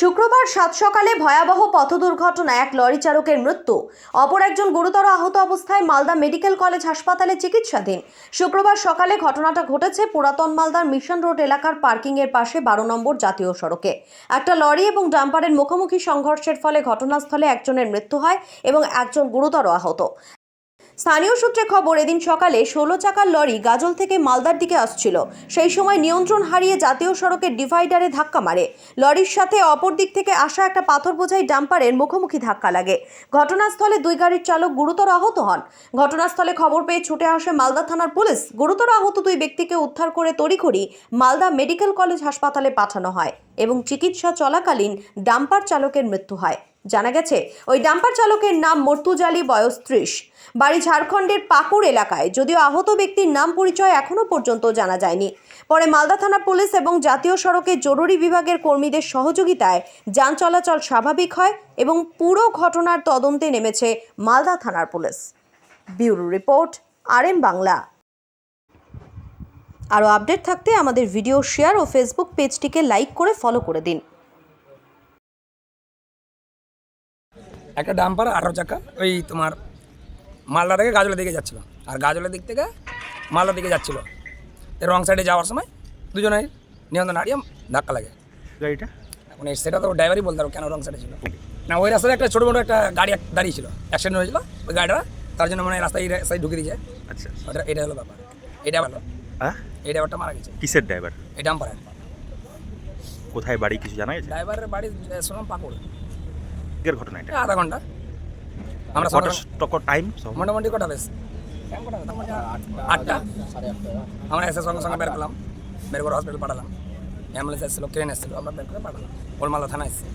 শুক্রবার সাত সকালে ভয়াবহ পথ দুর্ঘটনায় এক লরি চালকের মৃত্যু, অপর একজন গুরুতর আহত অবস্থায় মালদা মেডিকেল কলেজ হাসপাতালে চিকিৎসাধীন। শুক্রবার সকালে ঘটনাটা ঘটেছে পুরাতন মালদার মিশন রোড এলাকার পার্কিংয়ের পাশে 12 নম্বর জাতীয় সড়কে। একটা লরি এবং ডাম্পারের মুখোমুখি সংঘর্ষের ফলে ঘটনাস্থলে একজনের মৃত্যু হয় এবং একজন গুরুতর আহত। স্থানীয় সূত্রে খবর, এদিন সকালে 16 চাকার লরি গাজল থেকে মালদার দিকে আসছিল। সেই সময় নিয়ন্ত্রণ হারিয়ে জাতীয় সড়কের ডিভাইডারে ধাক্কা মারে। লরির সাথে অপর দিক থেকে আসা একটা পাথর বোঝাই ডাম্পারের মুখোমুখি ধাক্কা লাগে। ঘটনাস্থলে দুই গাড়ির চালক গুরুতর আহত হন। ঘটনাস্থলে খবর পেয়ে ছুটে আসে মালদা থানার পুলিশ। গুরুতর আহত দুই ব্যক্তিকে উদ্ধার করে তড়িঘড়ি মালদা মেডিকেল কলেজ হাসপাতালে পাঠানো হয় এবং চিকিৎসা চলাকালীন ডাম্পার চালকের মৃত্যু হয়। জানা গেছে, ওই ডাম্পার চালকের নাম মর্তুজা আলী, বয়স 30, বাড়ি ঝাড়খণ্ডের পাকুড় এলাকায়। যদিও আহত ব্যক্তির নাম পরিচয় এখনো পর্যন্ত জানা যায়নি। পরে মালদা থানা পুলিশ এবং জাতীয় সড়কের জরুরি বিভাগের কর্মীদের সহযোগিতায় যান চলাচল স্বাভাবিক হয় এবং পুরো ঘটনার তদন্তে নেমেছে মালদা থানার police. Bureau report, RM Bangla. আরও আপডেট থাকতে আমাদের ভিডিও শেয়ার ও ফেসবুক পেজটিকে লাইক করে ফলো করে দিন। একটা ডাম্পার 18 চাকা ওই তোমার মালদা থেকে গাজলের দিকে যাচ্ছিলো, আর গাজলের দিক থেকে মালদার দিকে যাচ্ছিলো। রং সাইডে যাওয়ার সময় দুজনের নিয়ন্ত্রণ হারিয়ে ধাক্কা লাগে গাড়িটা। এখন সেটা তো ড্রাইভারই বলতে পারো কেন রং সাইডে ছিল না। ওই রাস্তায় একটা ছোটো মোটো একটা গাড়ি দাঁড়িয়ে ছিল, অ্যাক্সিডেন্ট হয়েছিল ওই গাড়িটা, তার জন্য মানে রাস্তায় সাইড ঢুকে দিয়েছে। আচ্ছা, ওটা এটা হলো ব্যাপার। এটা ভালো, এই ড্রাইভারটা মারা গেছে। কিসের ড্রাইভার? এই ডাম্পারের। কোথায় বাড়ি কিছু জানা গেছে? ড্রাইভারের বাড়ি শুনলাম পাকুড়। এর ঘটনা এটা আধা ঘন্টা আমরা টাইম মোটামুটি কটা বেশ 8টা আমরা এসে সঙ্গে সঙ্গে বের করলাম, বের করে হসপিটাল পাঠালাম। অ্যাম্বুলেন্স এসেছিলো, ট্রেন এসেছিলো, আমরা বের করে পাঠালাম। ওর মালদা থানা এসেছে।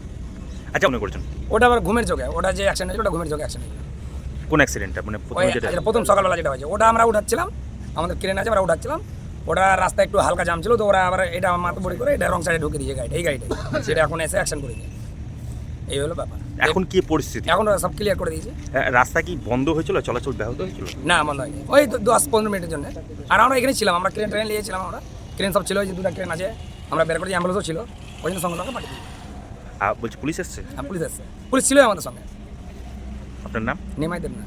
আচ্ছা, মনে করছেন ওটা আবার ঘুমের চোখে, ওটা যে অ্যাক্সিডেন্ট হয়েছে ওটা ঘুমের চোখে অ্যাক্সিডেন্ট হয়েছে। কোন অ্যাক্সিডেন্টটা? মানে প্রথম সকালবেলা যেটা হয়েছে ওটা আমরা উঠাচ্ছিলাম, আমাদের ক্রেন আছে, আমরা উঠাচ্ছিলাম। ওটা রাস্তায় একটু হালকা জাম ছিল, তো ওরা আবার এটা মাথা বড়ি করে এটা রং সাইডে ঢুকে দিয়েছে গাড়িটা, এই গাড়িটা সেটা এখন এসে অ্যাকশন করেছে। এই হলো ব্যাপার। এখন কি পরিস্থিতি? এখন সব ক্লিয়ার করে দিয়েছে। রাস্তা কি বন্ধ হয়েছিল, চলাচল ব্যাহত হয়েছিল? না, বন্ধ হয়নি, ওই 10-15 মিনিটের জন্য। আর আমরা এখানে ছিলাম, আমরা ট্রেন নিয়েছিলাম, আমরা ট্রেন সব ছিল, ওই যে 2টা ট্রেন আছে, আমরা বের করে অ্যাম্বুলেন্সও ছিল, ওই জন্য সঙ্গে সঙ্গে পাঠিয়ে দিই। বলছি পুলিশ এসছে? পুলিশ এসছে, পুলিশ ছিল আমাদের সঙ্গে। আপনার নাম? নেমাই দেব না।